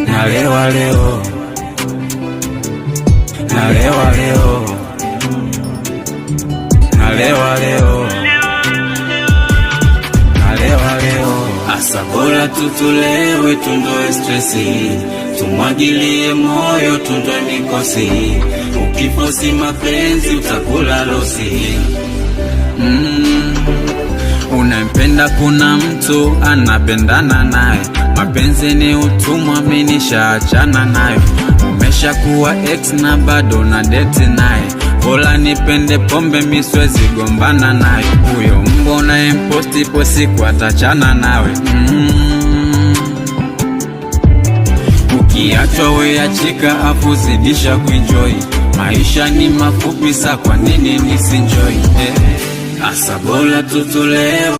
Nalewa leo, nalewa leo, nalewa leo, nalewa leo. Asa bora tutulewe, tundoe stressi, tumwagilie moyo, tundoe mikosi. Ukifosi mapenzi utakula losi. Unampenda, kuna mtu anapendana naye. Mapenzi ni utumwa, mimi nishaachana nayo. Umeshakuwa ex na bado na date naye. Bora nipende pombe, mimi siwezi gombana nayo. Huyo mbona imposti po siku atachana nawe. Ukiachwa we achika, afu zidisha kuenjoy. Maisha ni mafupi, sa kwa nini nisinjoy? Asa bora tutulewe.